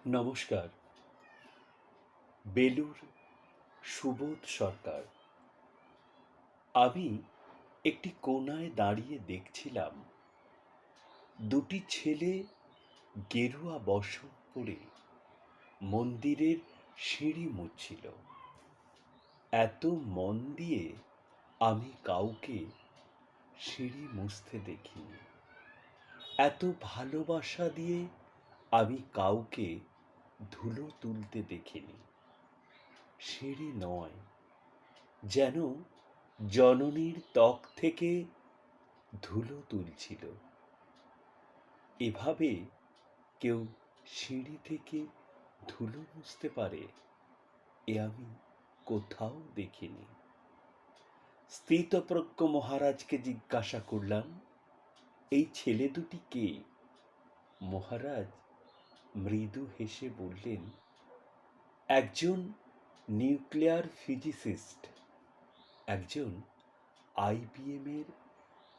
নমস্কার। বেলুর সুবোধ সরকার। আমি একটি কোণায় দাঁড়িয়ে দেখছিলাম দুটি ছেলে গেরুয়া বসন পরে মন্দিরের সিঁড়ি মুছছিল। এত মন দিয়ে আমি কাউকে সিঁড়ি মুছতে দেখিনি। এত ভালোবাসা দিয়ে আমি কাউকে ধুলো তুলতে দেখিনি। সিঁড়ি নয়, যেন জননীর ত্বক থেকে ধুলো তুলছিল। এভাবে কেউ সিঁড়ি থেকে ধুলো মুছতে পারে, এ আমি কোথাও দেখিনি। স্থিতপ্রজ্ঞ মহারাজকে জিজ্ঞাসা করলাম, এই ছেলে দুটি কে? মহারাজ মৃদু হেসে বললেন, একজন নিউক্লিয়ার ফিজিসিস্ট, একজন IBM এর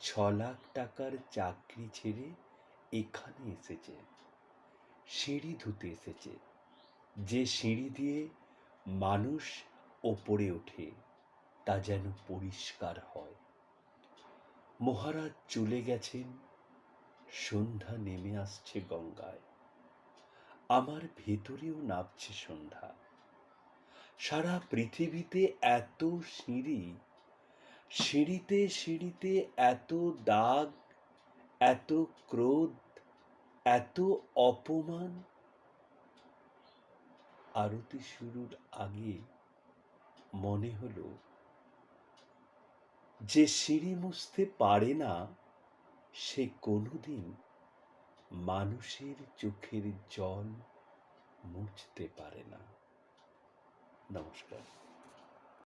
6 লাখ টাকার চাকরি ছেড়ে এখানে এসেছে, সিঁড়ি ধুতে এসেছে। যে সিঁড়ি দিয়ে মানুষ ওপরে ওঠে তা যেন পরিষ্কার হয়। মহারাজ চলে গেছেন, সন্ধ্যা নেমে আসছে গঙ্গায়। আমার ভেতরেও নামছে সন্ধ্যা। সারা পৃথিবীতে এত সিঁড়ি, সিঁড়িতে সিঁড়িতে এত দাগ, এত ক্রোধ, এত অপমান। আরতি শুরুর আগে মনে হলো, যে সিঁড়ি মুছতে পারে না সে কোনোদিন মানুষের চোখের জল মুছতে পারে না। নমস্কার।